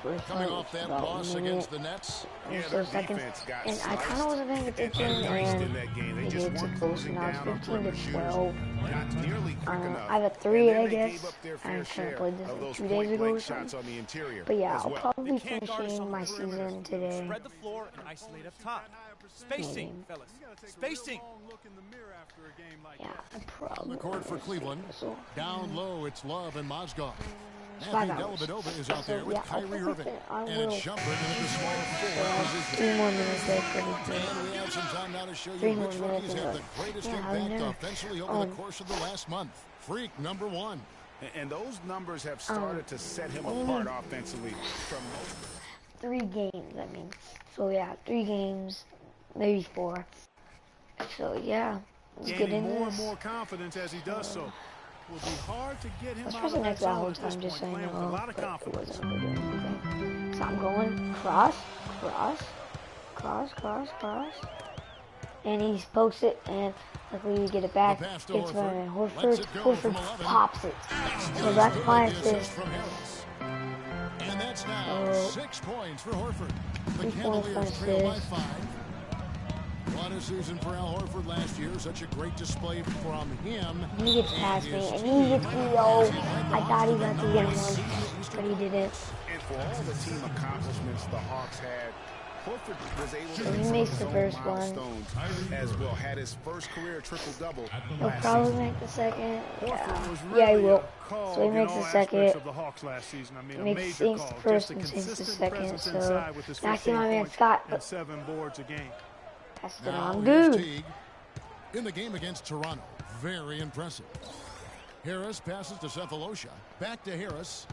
first coming one, off that about loss a against minute the Nets. and so seconds, and I kind of wasn't paying attention, and they get too close, and now it's 15-12. I have a 3, I guess. I kind of played this like 2 days ago or something. But yeah, I'll probably be finishing my season today. Spread the floor and isolate up top. Spacing, fellas. Spacing. Yeah, I probably. Record for Cleveland. So, Down low, it's Love and Mozgov. it's Matthew 5 hours. Dellavedova is out there So, with yeah, Kyrie Irving. I And will. it's Shumpert in the small forward position. 3 more minutes left for the game. And we have some time now to show you 3 more which minutes rookies have the left. greatest Yeah, impact offensively over the course of the last month. Freak number 1. And those numbers have started to set him apart offensively from 3 games, I mean. So yeah, 3 games, maybe 4. So yeah, let's get into more this. and more confidence as he does so. Will be hard to get him Let's out press of the that next zone whole at this time, just so point, you playing with a know. lot of But it confidence. wasn't really doing anything. So I'm going cross, and he pokes it, and luckily we get it back. The pass to It's Horford. Horford. Lets it go from Horford 11. pops it. So Here's that's the my early assist. from Harris. And that's now So, 6 points for Horford. The 3 points for Cavaliers trail by assist. 5. What a season for Al Horford last year. Such a great display from him. He gets past me, and he gets me. Oh, I thought he got to get one, but he didn't. and for all the team accomplishments the Hawks had, Horford was able So to he hit makes some the of his first own one. milestones as well. Had his first career triple-double He'll last probably season. make the second. Horford was Yeah, he really will. a cog So he in makes all the aspects second. of the Hawks last season. I mean, a Makes major sinks the cog. first Just a and sinks the consistent second. presence So inside with his now I see 15 my man points Scott. and 7 boards a game. Passed it Now on, here's dude. Teague in the game against Toronto. Very impressive. Harris passes to Cephalosha. Back to Harris.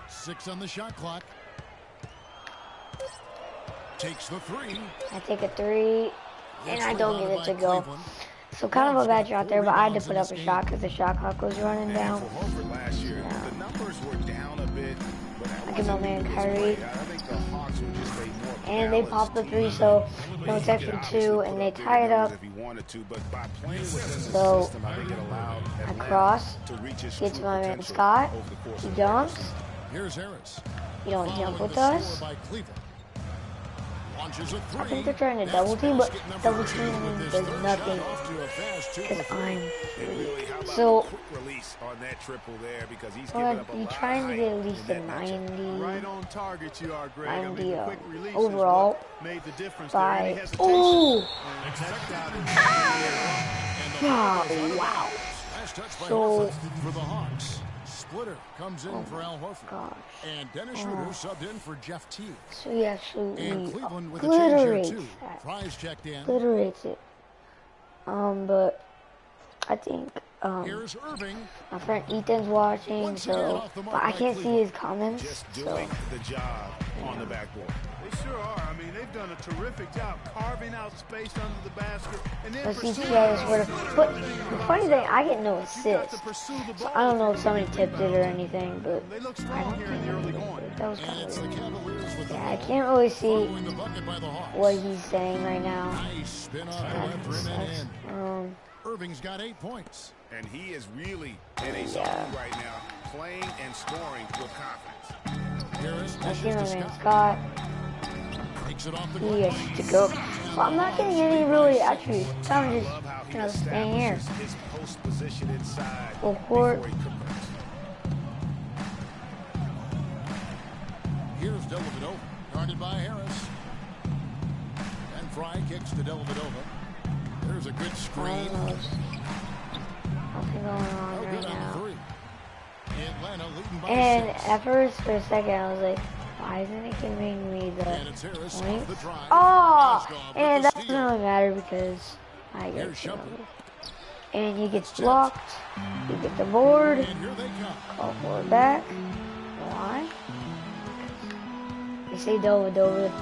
6 on the shot clock. Takes the 3. I take a 3, and It's I don't get rebounded it to by go. Cleveland. So kind of a bad shot there, but I had to Rebounds put in up a this shot game. because the shot clock was running And down. for Horford last year, the numbers were down a bit, but that Look at my wasn't man his Kyrie. way. I think the Hawks were just a more And they balanced popped the team. 3, so no, it's He actually could obviously 2, put and they bigger tie it numbers up. if he wanted to, but by playing with this So, system, I think it allowed I Atlanta cross, to reach his gets true my man potential Scott. over the course He of the regular dunks. season. Here's Harris. You don't jump Following with the us. score by Cleveland. Launches a I 3. think they're trying to That's double team, but basket number double 2 team with his does third nothing shot off to a fast 2 for because 3. I'm And really, how about So- a quick release on that triple there, because he's well, giving up a you're lot trying to of get height at least in a that matchup. 90. Right on target you are, Greg. I mean, 90, the quick release overall is what made the difference there. Any by. hesitation, Oh! and checked out in Oh, wow. Last touch by So- Horford for the Hawks. Splitter comes in for Al Horford. Gosh. And Dennis Schroeder subbed in for Jeff Teague. So he actually And Cleveland with a change here obliterates too. that. Prize checked in. Obliterates it. But I think Here's Irving. my friend Ethan's watching, Once again so off the mark but I by can't see Cleveland. his comments. Just So doing the job on the backboard. They sure are. I mean, they've done a terrific job carving out space under the basket and then let's see pursuing two others the where. ball. But the funny thing, I get no You got assists. to pursue the So ball. I don't know if somebody tipped it or anything, but They look I strong don't here in think the early anybody going. did. That was And kind it's of the weird. Cavaliers with the Yeah, I ball. can't really see Following the bucket by the Hawks. what he's saying right now. Nice spin off the left rim and in. Sucks. Irving's got 8 points. And he is really in a zone right now, playing and scoring with confidence. Harris I see my dishes to man Scott. Scott. Takes it off the He glass. has to go. Well, I'm not getting any really attributes. So I'm just Love how he kind of staying here. establishes his post position inside Full before court. he converts. Here's Dellavedova, guarded by Harris. And Fry kicks to Dellavedova. There's a good screen. Almost. Nothing going on No right good on the now. 3. Atlanta leading by And 6. at first, for a second, I was like, why isn't it giving me the And it's Harris off points? the drive. Oh! Mozgov with And the that doesn't steal. really matter because I get Here's the Shumpert. numbers. And he gets blocked. You get the board. And here they come. Call for it back. Why? They say Dellavedova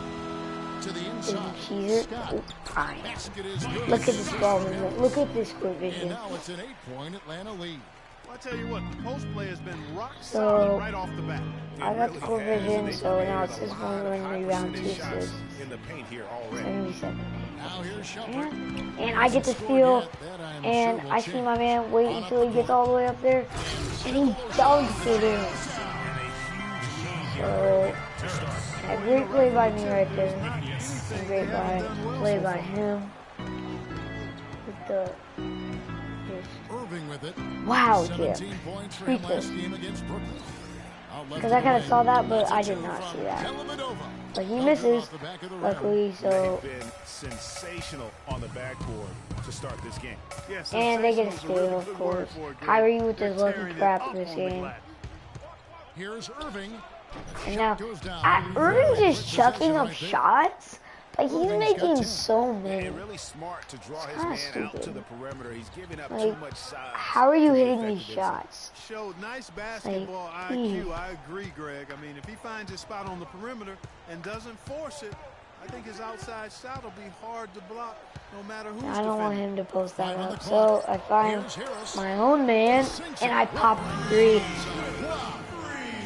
To the is a inside. cheeser. Scott. Oh, fine. Basket is good. Look at this ball movement. Look at this quick And vision. now it's an 8-point Atlanta lead. Well, I tell you what, the post play has been rock So, solid right off the bat. I got the quick vision, so now it's just 1 win rebound, 2 assists. In the paint here already. 77. Now here's Shumpert. And I get the steal, and I see my man wait until he gets all the way up there, and he dunks it in. So, yeah, great play by me right there. And great play by him. With the... Irving with it. Wow, Jim. 17 points for him last game against Brooklyn. Because I kind of saw that, but I did not see that. But he misses, luckily, so... They've been sensational on the backboard to start this game. And they get a steal, of course. Kyrie with his lucky crap this game. Here's Irving. And now, Irving's just chucking up shots. Like, he's making so many. Really smart to draw his man out to the perimeter. He's giving up too much size. How are you hitting these shots? Showed nice basketball IQ. I agree, Greg. I mean, if he finds his spot on the perimeter and doesn't force it, I think his outside shot will be hard to block no matter who's I don't want him to post that up. So I find my own man and I pop 3.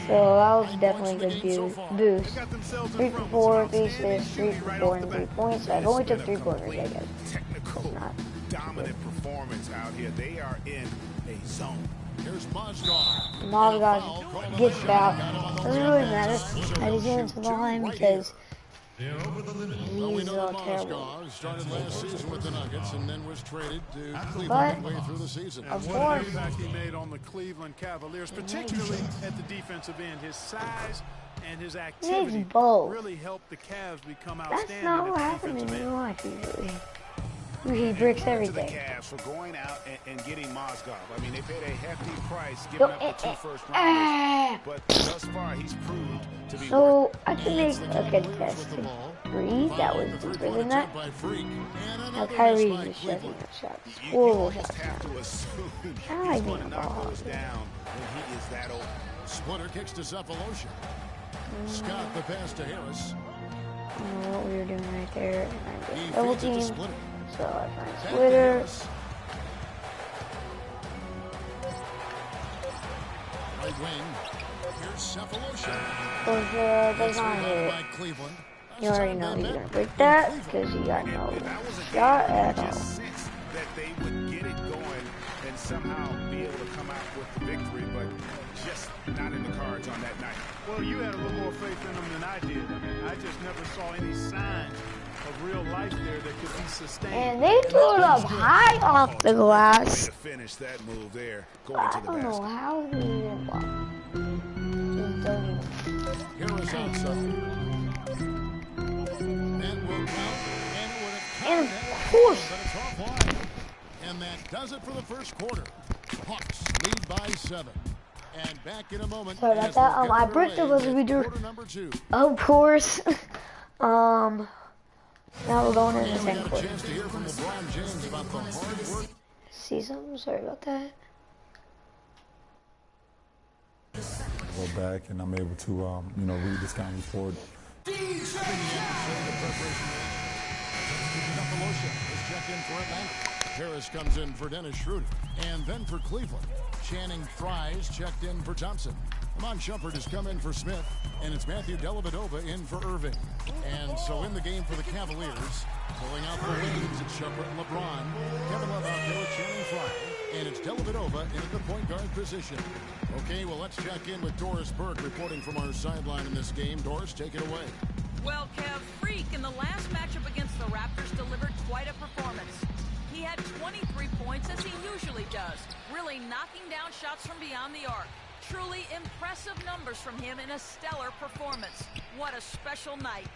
So that was definitely a good boost. 3 for 4 bases, 3 for 4 and 3 points. So I've only took 3 pointers, I guess. Technical, dominant performance out here. They are in a zone. Here's Mozgov. Mozgov gets fouled. Doesn't really matter that he's in the line because he's terrible. Started last season with the Nuggets and then was traded to Cleveland midway through the season. Of course. The impact he made on the Cleveland Cavaliers, particularly at the defensive end, his size and his activity really helped the Cavs become outstanding. That's not what happens in real life usually. He bricks everything. To the Cavs for going out and getting Mozgov. I mean, they paid a hefty price giving up the 2 first rounders, but thus far he's proved to be. So I can make a contested 3 that was deeper than that. Now Kyrie is just chucking up shots. Horrible shots now. I mean, ball. Splitter kicks to Cephalosha. Scott the pass to Harris. I don't know what we were doing right there. And I just double team. So I find Splitter. Right wing. Here's Cephalosha. Does not hit. You already know he's gonna break that because he got no shot at all. That they would get it going and somehow be able to come out with the victory, but just not in the cards on that night. Well, you had a little more faith in them than I did. I mean, I just never saw any signs of real life there that could be sustained. And they threw it up high off the glass. To finish that move there, going to the I don't know how he didn't block. Just don't even. Harris outside. That will count, and of course. But it's offline. And that does it for the first quarter. Hawks lead by 7. And back in a moment. Sorry about that. I bricked the buzzer beater. Of course. Now we're going in the second quarter. See something? Sorry about that. Go back and I'm able to, read this kind of report. Harris comes in for Dennis Schroeder. And then for Cleveland, Channing Frye's checked in for Thompson. Amon Shumpert has come in for Smith, and it's Matthew Dellavedova in for Irving. And so in the game for the Cavaliers, pulling out the wings, it's Shumpert and LeBron. Kevin Love out there with Channing Frye, and it's Dellavedova in the point guard position. Okay, well, let's check in with Doris Burke reporting from our sideline in this game. Doris, take it away. Well, Kev, Freak in the last matchup against the Raptors delivered quite a performance. He had 23 points, as he usually does, really knocking down shots from beyond the arc. Truly impressive numbers from him in a stellar performance. What a special night.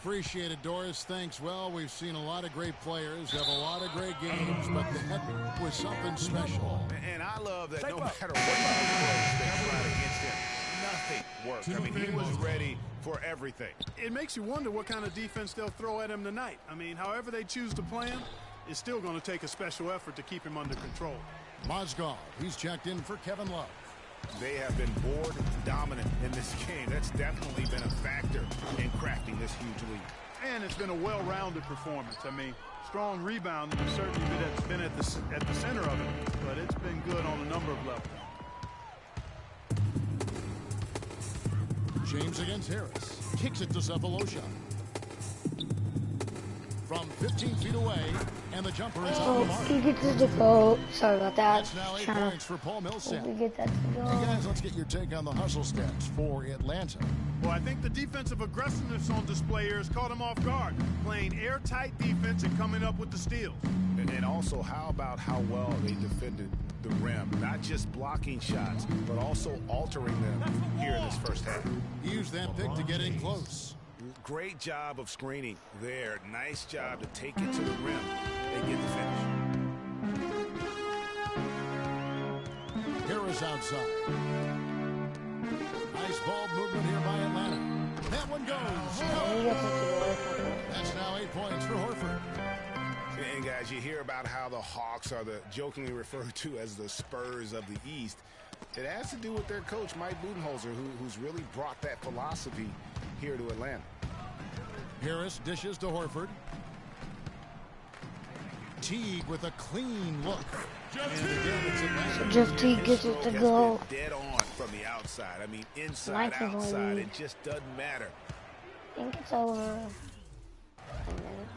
Appreciate it, Doris. Thanks. Well, we've seen a lot of great players have a lot of great games, but that was something special. And I love that no matter what they tried against him, nothing worked. I mean, he was ready for everything. It makes you wonder what kind of defense they'll throw at him tonight. I mean, however they choose to play him, it's still going to take a special effort to keep him under control. Mozgov, he's checked in for Kevin Love. They have been board dominant in this game. That's definitely been a factor in crafting this huge lead. And it's been a well-rounded performance. I mean, strong rebounding has certainly been at the center of it, but it's been good on a number of levels. James against Harris. Kicks it to Cephalosha. from 15 feet away, and the jumper is on the Oh, mark. he gets it to go. Sorry about that. That's now 8 Trying points for Paul to Millsap. we get that to Hey go. guys, let's get your take on the hustle stats for Atlanta. Well, I think the defensive aggressiveness on display here has caught him off guard, playing airtight defense and coming up with the steals. And also, how about how well they defended the rim? Not just blocking shots, but also altering them here in this first half. Use that pick to get in close. Great job of screening there. Nice job to take it to the rim and get the finish. Harris outside. Nice ball movement here by Atlanta. That one goes. He gets it to go. That's now 8 points for Horford. And guys, you hear about how the Hawks are the jokingly referred to as the Spurs of the East. It has to do with their coach, Mike Budenholzer, who's really brought that philosophy here to Atlanta. Harris dishes to Horford. Teague with a clean look. And again, it's Atlanta. Jeff Teague gets it to Has go. been dead on from the outside. I mean, inside, Mike's a outside, bully. it just doesn't matter. I think it's over 10 minutes.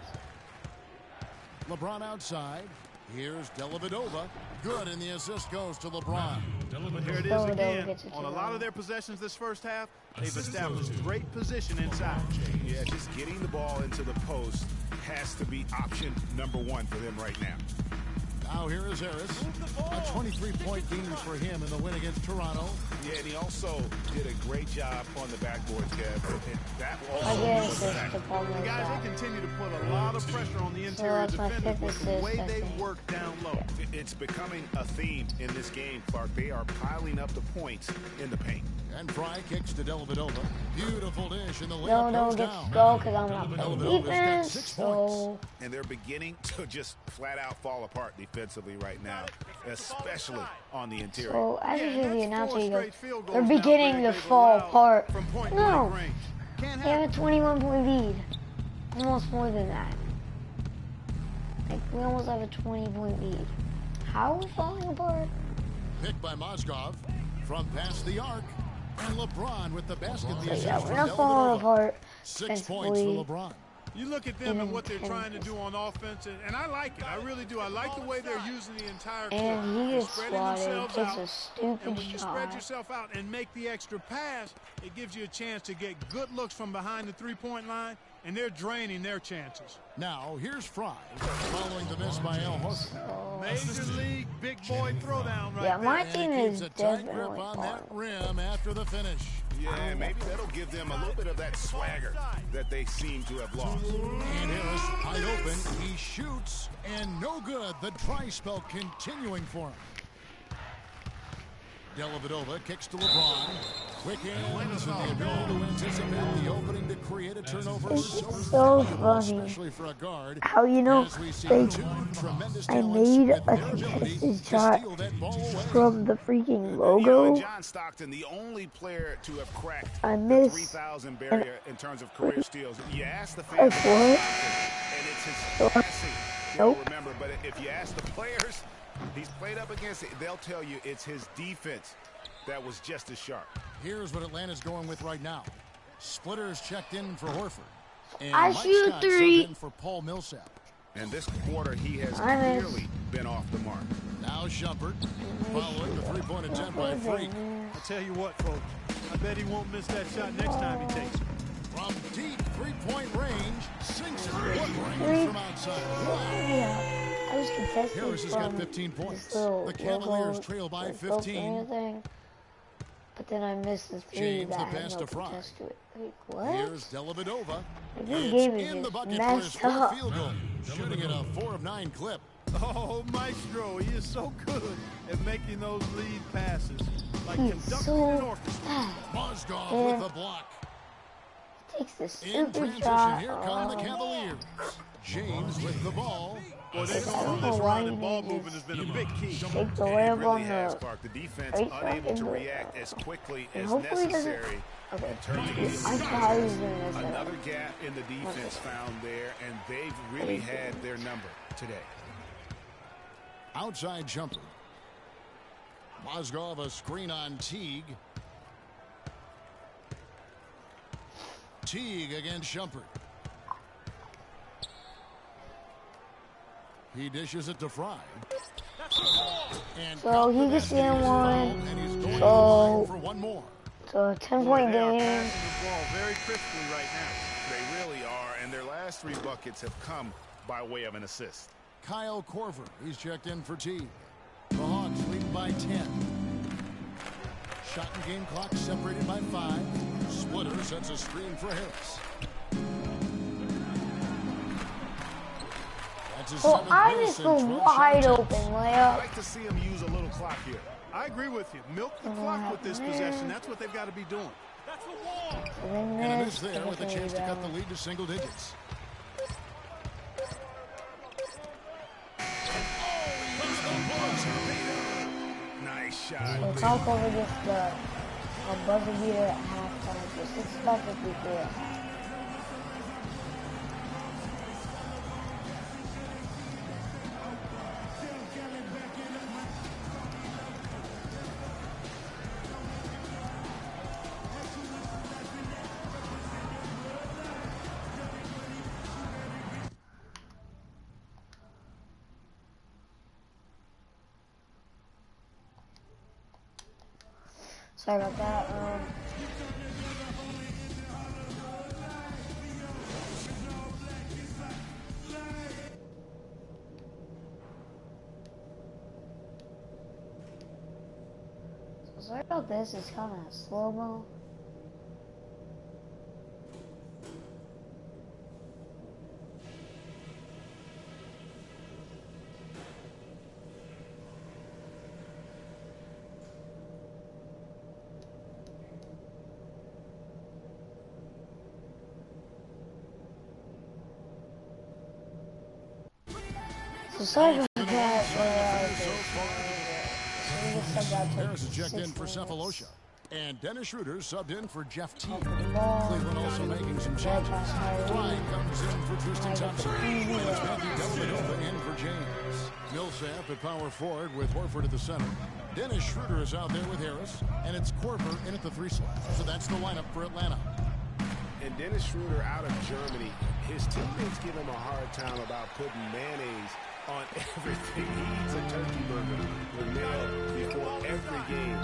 LeBron outside. Here's Dellavedova. Good, and the assist goes to LeBron. But here it is Dellavedova again. gets it to On a go. lot of their possessions this first half, they've established great position inside. Yeah, just getting the ball into the post has to be option number one for them right now. Now here is Harris. A 23-point game for him in the win against Toronto. Yeah, and he also did a great job on the backboard, Kev. And that I also get was assist back. to Paul The guys, Millsap. they continue to put a lot of pressure on the interior that's my defenders fifth with the way assist, I they think. work down low. It's becoming a theme in this game, Clark. They are piling up the points in the paint. And Fry kicks to Dellavedova. Beautiful dish, and the No, layup no, goes gets down. to go because I'm not playing Dellavedova's got defense. 6 So points. And they're beginning to just flat out fall apart defensively right now, especially on the interior. So as you Yeah, hear the that's announcer, four he goes, straight field they're goals now, beginning Greg, to they've fall allowed apart. from point No, blank range. Can't they have happen. a 21-point lead. Almost more than that. Like, we almost have a 20-point lead. How are we falling apart? Picked by Mozgov from past the arc. And LeBron with the basket. The So assist yeah, from we're not falling Dellavedova. apart 6 points for defensively. LeBron. You look at them and in what they're trying to tennis. do on offense, and I like it. I really do. I like the way they're using the entire court. And he They're gets spreading swatted, themselves takes out. a stupid And when you spread shot. yourself out and make the extra pass, it gives you a chance to get good looks from behind the three-point line, and they're draining their chances. Now here's Fry following the miss by Al Horford. Major league big boy throwdown right Yeah, my there. team And he is keeps a tight grip definitely on that falling. rim after the finish. Yeah, maybe that'll give them a little bit of that swagger that they seem to have lost. And Harris wide open. He shoots and no good. The dry spell continuing for him. Dellavedova kicks to LeBron. Quick hands and the ability to anticipate the opening to create a turnover. It's so funny especially for a guard. how, you know, As we see they, two tremendous I talents made with a their ability contested to shot steal that ball away. from the freaking You know, logo. and John Stockton, the only player to have cracked I the missed. 3,000 barrier in terms of career steals. You ask the Like fans what? about Stockton, and it's his passing. Nope. Remember, but if you ask the players he's played up against, they'll tell you it's his defense that was just as sharp. Here's what Atlanta's going with right now. Splitters checked in for Horford. And I Mike shoot Scott three. subbed in for Paul Millsap. And this quarter, he has I miss. clearly been off the mark. Now Shumpert following the three-point attempt by Freak. I tell you what, folks, I bet he won't miss that shot next time he takes it. From deep three-point range, sinks it wood from outside. Wow. Yeah, I was contested Harris has from got 15 points. this little The Cavaliers logo, trail by this little 15. thing, but then I missed the three James, that the had pass no to Fry. contest to it. Like, what? Here's Dellavedova. This It's game in is the just bucket for his messed fourth up. field goal. Shooting at a 4 of 9 clip. Oh, Maestro, he is so good at making those lead passes. Like He's conducting so an orchestra. bad. Mozgov with the block. Takes the In stupid transition, shot. here come the Cavaliers. James with the ball. Boy, they I call don't this know why run you and ball didn't movement has been a big key. Shake the It lamp really on has, the Clark. The defense right unable side to and react as quickly and as hopefully it doesn't. necessary. Okay, in terms of I getting saw how he was doing this. Another gap in the defense found there, and they've really had their number today. Outside jumper. Mozgov a screen on Teague. Teague against Shumpert. He dishes it to Fry. And So he gets in one. And he's going So for one more. So 10-point game. Passing the ball very crisply right now. They really are, and their last 3 buckets have come by way of an assist. Kyle Korver, he's checked in for T. The Hawks lead by 10. Shot and game clock separated by 5. Splitter sets a screen for Harris. So I missed a wide open layup. I'd like to see him use a little clock here. I agree with you. Milk the clock with this possession. That's what they've got to be doing. That's the wall. And a miss there with a chance to cut the lead to single digits. Nice shot. So Kyle Korver gets the buzzer beater at halftime. So 65-53 at half. Sorry about that. So sorry about this. It's kind of slow-mo. So sorry about that. Harris is checked in for Cephalosha. And Dennis Schroeder subbed in for Jeff T. Cleveland also making some changes. Fry comes in for Tristan Thompson. And it's Matthew Dellavedova in for James. Millsap at power forward with Horford at the center. Dennis Schroeder is out there with Harris. And it's Korver in at the 3 slot. So that's the lineup for Atlanta. And Dennis Schroeder out of Germany. His teammates give him a hard time about putting mayonnaise on everything. He eats a turkey burger with mayo before every game.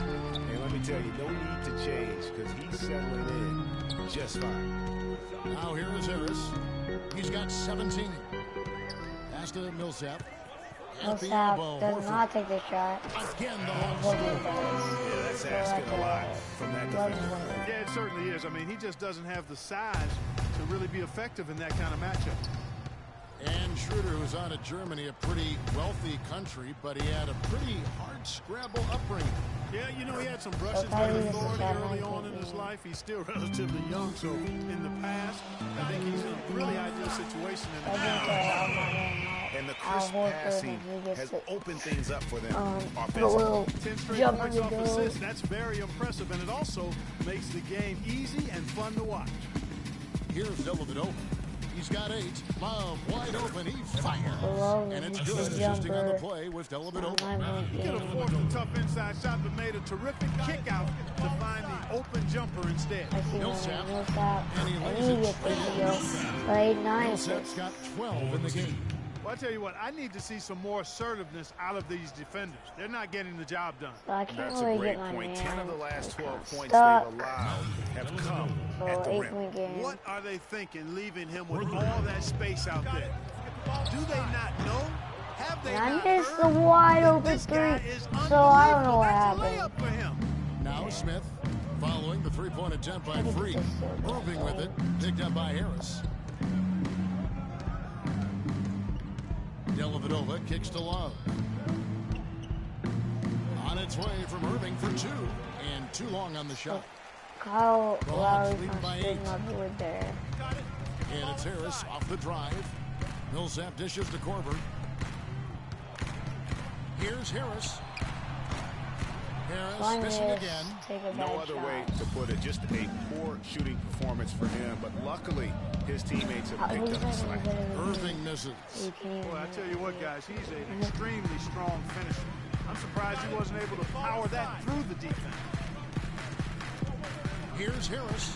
And let me tell you, no need to change because he's settling in just fine. Now here is Harris. He's got 17. Pass to Millsap. Millsap does not take the shot. Again, the Yeah, that's asking a lot from that defender. Yeah, it certainly is. I mean, he just doesn't have the size to really be effective in that kind of matchup. And Schroeder, who's out of Germany, a pretty wealthy country, but he had a pretty hard scrabble upbringing. Yeah, you know, he had some brushes with authority early on in his life. He's still relatively young, so in the past, I think he's in a really ideal situation in the And the crisp passing has opened things up for them Little 10 straight jump points on off the assists. That's very impressive, and it also makes the game easy and fun to watch. Here's Dellavedova. He's got 8. Love wide open. He fires. And it's good. Assisting on the play with Dellavedova. He could have forced a tough inside shot, but made a terrific kick out to find the open jumper instead. Millsap. And he lays it. Played 9. Millsap's got 12 in the game. Well, I tell you what, I need to see some more assertiveness out of these defenders. They're not getting the job done. So I can't That's really a great get my point. man. 10 of the last 12 points Stuck. they've allowed have come So at the 8-point rim. game. What are they thinking, leaving him with all that space out there? Do they not know? Have they And not I missed heard the wide that open this guy 3, is so I don't know what unbelievable? That's a happened. layup for him. Now Smith following the 3-point attempt by Freak. Moving with it. Picked up by Harris. Dellavedova kicks to Love. On its way from Irving for 2. And too long on the shot. Kyle Lowry lead by from 8. my board there. And it's Harris off the drive. Millsap dishes to Korver. Here's Harris. Harris missing again. No other way to put it. Just a poor shooting performance for him. But luckily, his teammates have picked up the slack. Irving misses. Boy, I tell you what, guys, he's an extremely strong finisher. I'm surprised he wasn't able to power that through the defense. Here's Harris.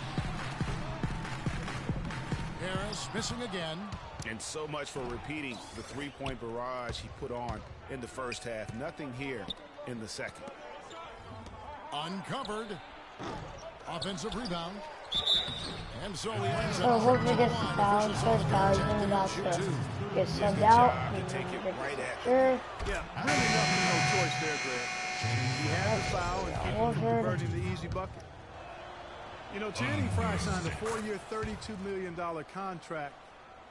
Harris missing again. And so much for repeating the three-point barrage he put on in the first half. Nothing here in the second. Uncovered. Offensive rebound. And so he ends So up Horford gets the foul. First foul is about to get subbed out. Sure. Yeah, really nothing, no choice there, Greg. He had the foul and kept converting the easy bucket. You know, Channing Frye signed a 4-year, $32 million contract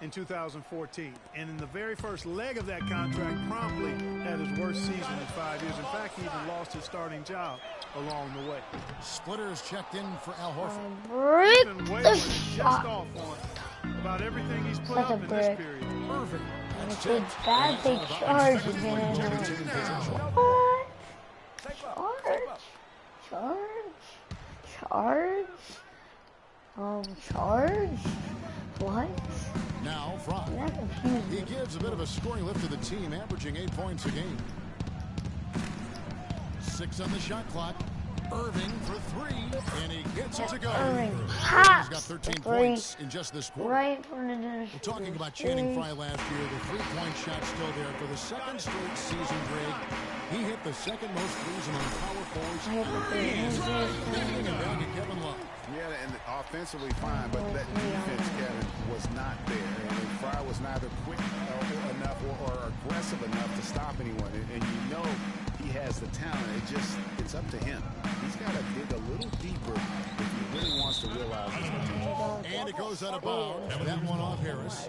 in 2014. And in the very first leg of that contract, promptly had his worst season in 5 years. In fact, he even lost his starting job along the way. Splitter is checked in for Al Horford. Break the shot. Just off on about everything he's put up in this period. Irving. If it's bad, they charge again. Charge? What? Now, Frye. He gives a bit of a scoring lift to the team, averaging 8 points a game. 6 on the shot clock. Irving for 3, and he gets it to go. Irving He's got 13 points in just this quarter. Right in front of the We're talking about Channing Frye last year. The three-point shot still there. For the second straight season, Greg, he hit the second most threes among power forwards. He's bringing it down to Kevin Love. Yeah, and offensively fine, but that defense, Kevin, was not there. And Frye was neither quick enough or aggressive enough to stop anyone. And you know he has the talent. It's up to him. He's got to dig a little deeper if he really wants to realize his potential. And it goes out of bounds. That one off Harris.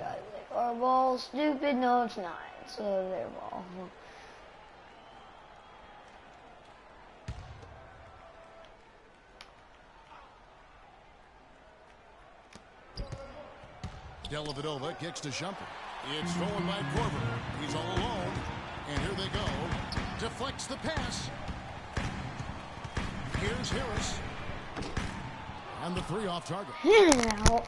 Our ball, stupid. No, it's not. It's their ball. Dellavedova kicks to Shumpert. It's stolen by Korver. He's all alone. And here they go. Deflects the pass. Here's Harris. And the 3 off target. Look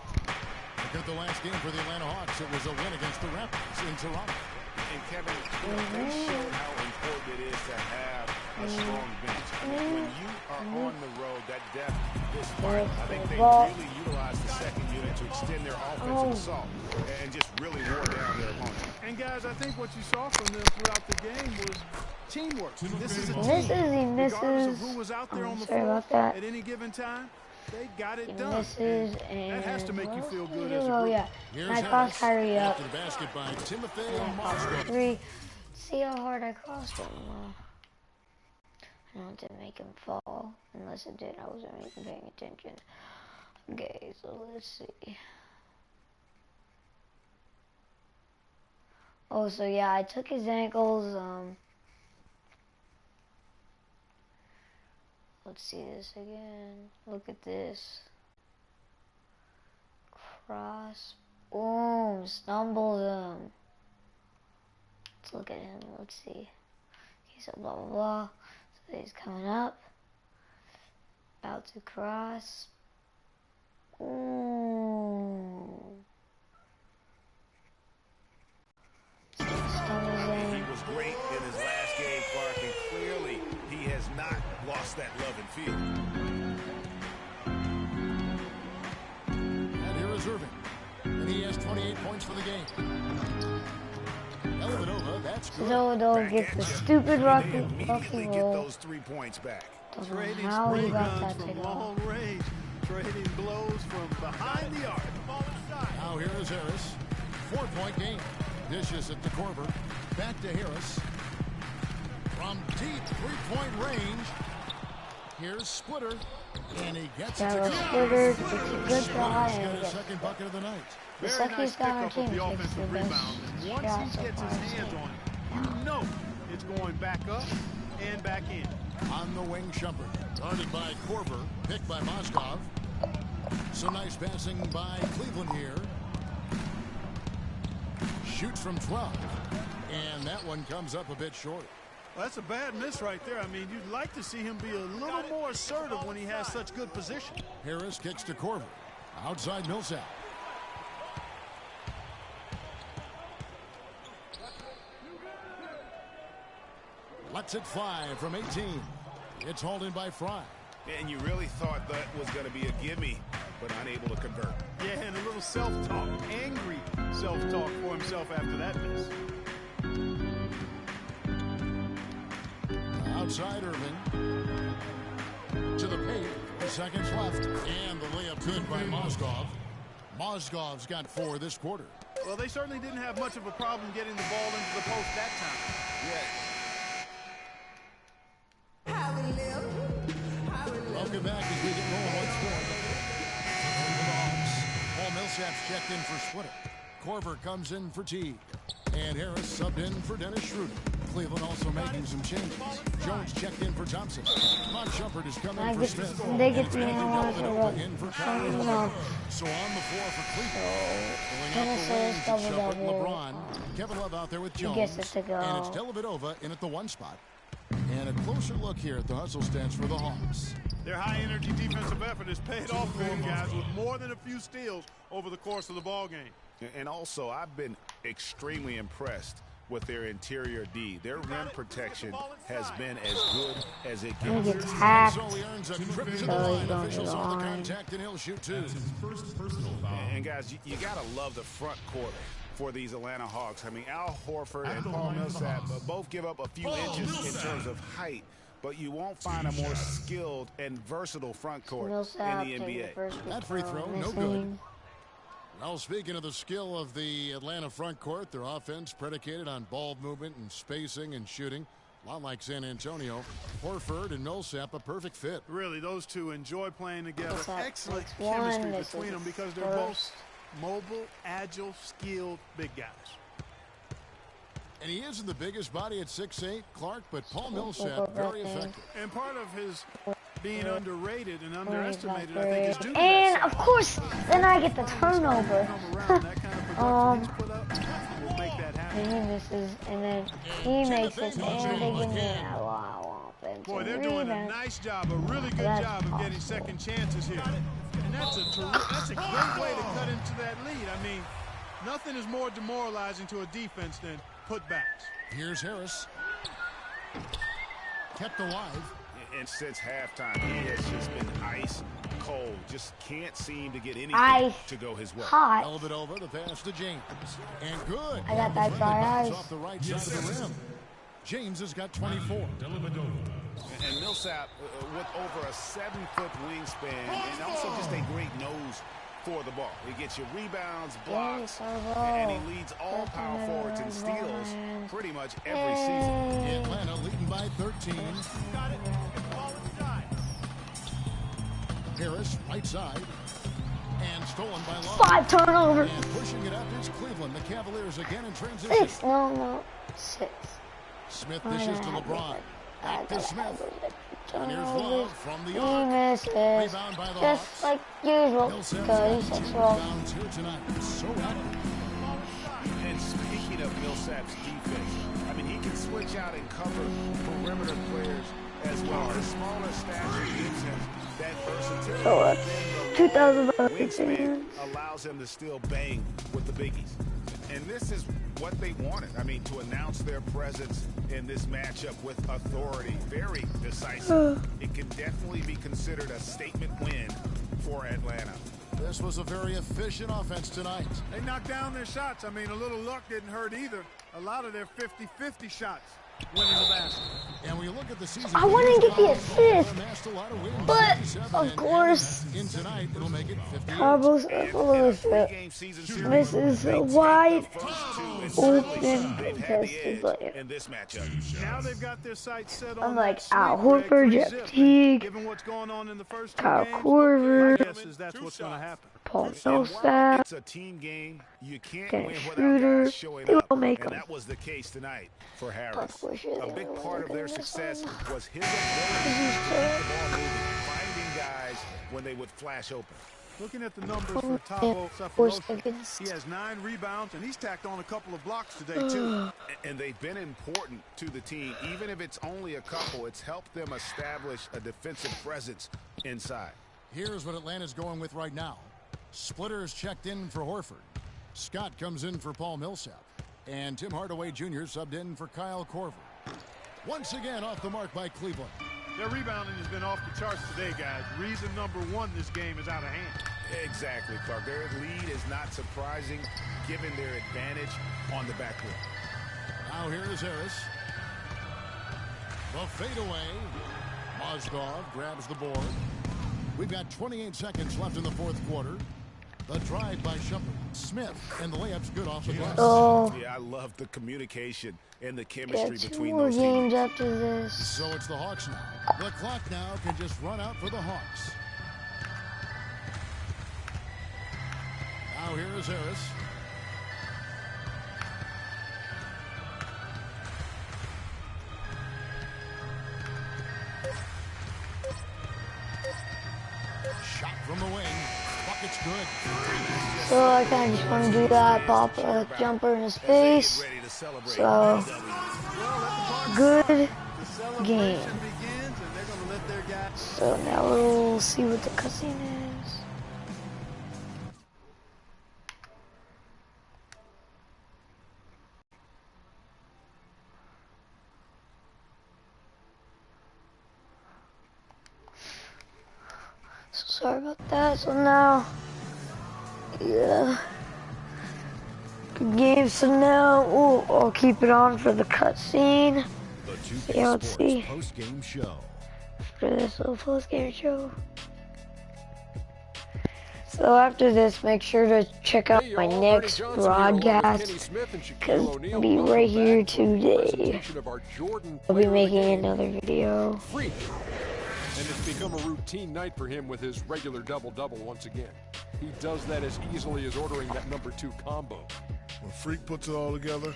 at the last game for the Atlanta Hawks. It was a win against the Raptors in Toronto. And Kevin, they showed how important it is to have a strong bench. When you are on the road, that depth is fine. I think they really utilized the second unit to extend their offensive assault and just really wore down their opponent. And guys, I think what you saw from them throughout the game was teamwork. This is a team. Regardless of who was out there on the floor at any given time, they got it done. That has to make you feel good as a group. Yeah. I crossed Kyrie up. After the basket by Timothy Mozgov. 3. See how hard I crossed him. I didn't make him fall. Unless it did, I wasn't even paying attention. Okay, so let's see. Oh, so yeah, I took his ankles. Let's see this again. Look at this. Cross. Boom. Stumbled him. Let's look at him. Let's see. Okay, so blah, blah, blah. So he's coming up. About to cross. Ooh. He was great in his last game, Clark, and clearly he has not lost that love and feel. And here is Irving. And he has 28 points for the game. Dellavedova, that's good. Dellavedova gets the stupid rocky Get roll. those 3 points back. Don't know how he got that from take long off. range, trading blows from behind the arc. Now here is Harris. 4-point game. Dishes it to Korver. Back to Harris. From deep 3-point range. Here's Splitter. And he gets it to go. Splitter gets a good try He's got and his gets second bucket of the night. the Very nice second guy on our pickup team of the takes the offensive best rebound. Once shot he so gets far. his hands on it, you know it's going back up and back in. On the wing, Shumpert. Guarded by Korver. Picked by Mozgov. Some nice passing by Cleveland here. Shoots from 12. And that one comes up a bit short. Well, that's a bad miss right there. I mean, you'd like to see him be a little more assertive when he has such good position. Harris kicks to Korver. Outside Millsap. Lets it fly from 18. It's hauled in by Frye. And you really thought that was going to be a gimme but unable to convert. Yeah, and a little self-talk, angry self-talk for himself after that miss. Outside Irving. To the paint. 3 seconds left. And the layup good by Mozgov. Mozgov's got 4 this quarter. Well, they certainly didn't have much of a problem getting the ball into the post that time. Welcome back as we get rolling once more. Paul Millsap's checked in for Splitter. Korver comes in for Teague. And Harris subbed in for Dennis Schroeder. Cleveland also making some changes. Jones checked in for Thompson. Mon Shumpert has come in for Smith. They get the analyzer in for Kyle. So on the floor for Cleveland. Going out the wings, it's Shumpert and LeBron. Kevin Love out there with Jones. And it's Dellavedova in at the 1 spot. And a closer look here at the hustle stance for the Hawks. Their high-energy defensive effort has paid off for them, guys, with more than a few steals over the course of the ball game. And also, I've been extremely impressed with their interior D. Their rim protection has been as good as it gets. So he earns a trip to the line. Officials saw the contact, and he'll shoot 2. And guys, you gotta love the front court for these Atlanta Hawks. I mean, Al Horford and Paul Millsap both give up a few inches in terms of height, but you won't find a more skilled and versatile front court in the NBA. That free throw, no good. Well, speaking of the skill of the Atlanta front court, their offense predicated on ball movement and spacing and shooting. A lot like San Antonio. Horford and Millsap, a perfect fit. Really, those two enjoy playing together. Excellent chemistry between them because they're both mobile, agile, skilled big guys. And he isn't the biggest body at 6'8", Clark, but Paul Millsap, very effective. And part of his being underrated and underestimated, I think, is due to and that of course, then I get the turnover. And he misses, and then he makes it, and they give me a lot of offense. Boy, they're doing a nice job, a really good job of getting second chances here. And that's a great way to cut into that lead. I mean, nothing is more demoralizing to a defense than putbacks. Here's Harris. Kept alive. And since halftime, he has just been ice cold. Just can't seem to get anything to go his way. Hot. Dellavedova, the pass to James. And good. I got that dry eyes. Off the right side of the rim. James has got 24. And Millsap with over a 7-foot wingspan and also just a great nose for the ball. He gets you rebounds, blocks, and he leads all power forwards in steals pretty much every season. Atlanta leading by 13. Got it. Get the ball inside. Harris, right side. And stolen by Love. 5 turnovers. And pushing it up is Cleveland. The Cavaliers again in transition. 6. No. 6. Smith dishes to LeBron. Back to Smith. And here's Love from the He arc. misses. Rebound by the Just Hawks. like usual. Millsap's Because he's got 2 6'12". rebounds here tonight. So active. And speaking of Millsap's defense, I mean, he can switch out and cover perimeter players as well. His smaller stature gives him that versatility. So, 2000 wingspan allows him to still bang with the biggies. And this is what they wanted. I mean, to announce their presence in this matchup with authority, very decisive. It can definitely be considered a statement win for Atlanta. This was a very efficient offense tonight. They knocked down their shots. I mean, a little luck didn't hurt either. A lot of their 50-50 shots winning the basket. And when you look at the season, I wouldn't get the assist, amassed a lot of wins, but 57, of course, in tonight it'll make it 58. Cabos are full of shit. This is a wide open contested player. In this matchup. Now they've got their sights set on I'm like that Al sweep, Greg, Horford, 3 Jeff zip. Teague, Given what's going on in the first 2 Kyle games, Korver, my guess is that's what's going to happen. Paul Millsap, It's a team game. You can't Dennis win without Schroeder. guys showing They up. will make And them. that was the case tonight for Harris. Bush is A big the part of only their one success that's was his ability to keep the ball moving, finding guys when they would flash open. Looking at the numbers for Thabo Sefolosha, he has 9 rebounds, and he's tacked on a couple of blocks today, too. And they've been important to the team. Even if it's only a couple, it's helped them establish a defensive presence inside. Here's what Atlanta's going with right now. Splitter's checked in for Horford. Scott comes in for Paul Millsap. And Tim Hardaway Jr. subbed in for Kyle Korver. Once again off the mark by Cleveland. Their rebounding has been off the charts today, guys. Reason number one, this game is out of hand. Exactly, Clark. Their lead is not surprising given their advantage on the backcourt. Now here is Harris. The fadeaway. Mozgov grabs the board. We've got 28 seconds left in the fourth quarter. The drive by Shumpert. Smith, and the layup's good off the glass. Oh. Yeah, I love the communication and the chemistry Got 2 between more those games teams. after this. So it's the Hawks now. The clock now can just run out for the Hawks. Now here is Harris. Shot from the wing. Bucket's good. So I kind of just want to do that, pop a jumper in his face. So, good game. So now we'll see what the cutscene is. So sorry about that. So now, yeah, good game. So now, I'll keep it on for the cutscene. Yeah, let's see. Post-game show. For this little post-game show. So after this, make sure to check out my next broadcast, because it'll be right here today. I'll be making another video. And it's become a routine night for him with his regular double-double once again. He does that as easily as ordering that number 2 combo. When Freak puts it all together,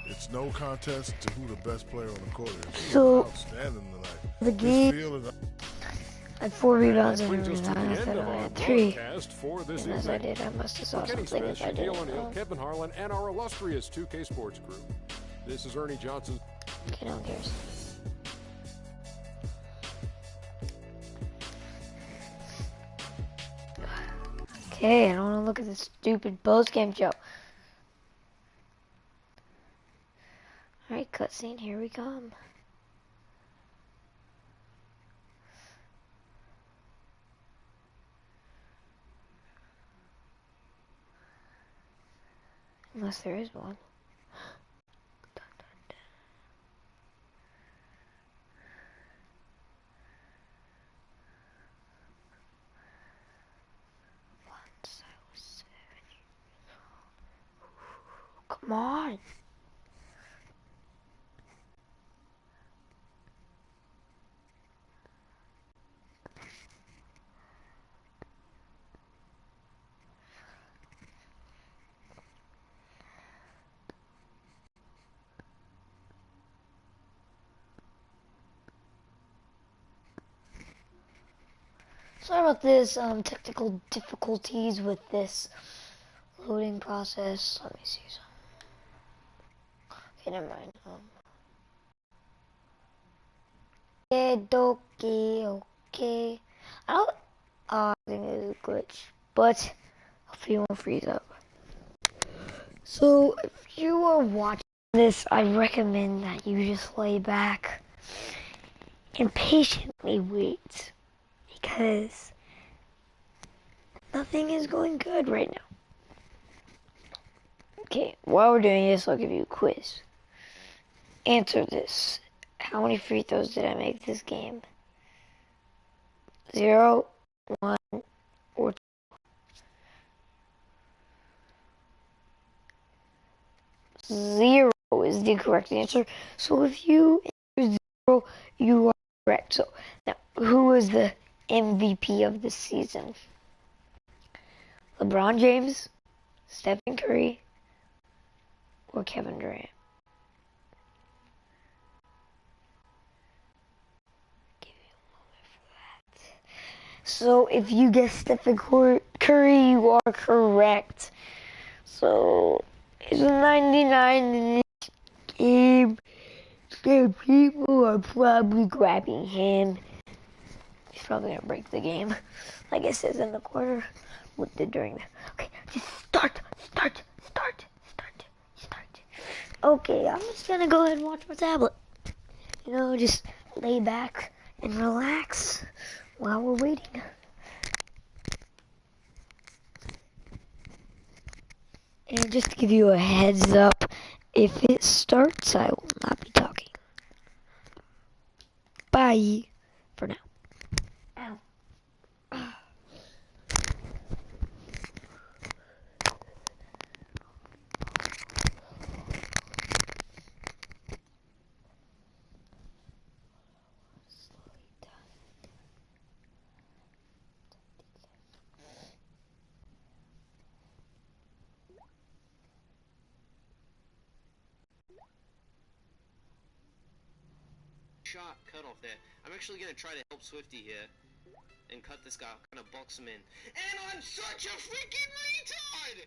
it's no contest to who the best player on the court is. So, outstanding tonight. The game, I had 4 rebounds and I said I had 3. And as I did, I must have saw something if I didn't. Kevin Harlan, and our illustrious 2K Sports crew. This is Ernie Johnson. Okay, no one cares. Okay, I don't want to look at this stupid post-game show. Alright, cutscene, here we come. Unless there is one. Dun, dun, dun. Once I was 7 years old. Come on. Sorry about this technical difficulties with this loading process. Let me see some. Okay, never mind. Okay. I think it's a glitch, but hopefully it won't freeze up. So if you are watching this, I recommend that you just lay back and patiently wait, because nothing is going good right now. Okay, while we're doing this, I'll give you a quiz. Answer this. How many free throws did I make this game? 0, 1, or 2? Zero is the correct answer. So if you answer 0, you are correct. So now, who is the MVP of the season? LeBron James, Stephen Curry, or Kevin Durant? Give you a moment for that. So if you guess Stephen Curry, you are correct. So it's 99 in this game. So people are probably grabbing him. He's probably gonna break the game, like it says in the corner. What did during that? Okay, just start. Okay, I'm just gonna go ahead and watch my tablet. You know, just lay back and relax while we're waiting. And just to give you a heads up, if it starts, I will not be talking. Bye for now. Ow. Sharp cutoff there. I'm actually going to try to help Swifty here and cut this guy, kind of box him in. And I'm such a freaking retard!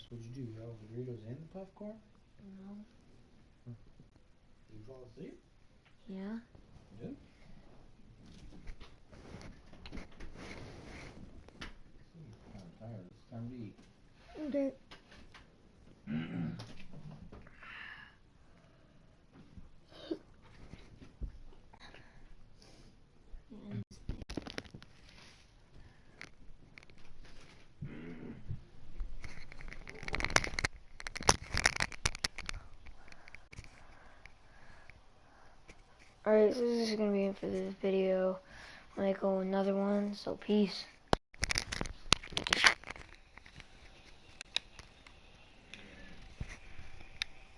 What'd you do? You got all the Doritos and the popcorn? No. Did you fall asleep? Yeah. You did? I'm kind of tired. It's time to eat. Okay. Alright, so this is going to be it for this video. I'm going to go another one, so peace.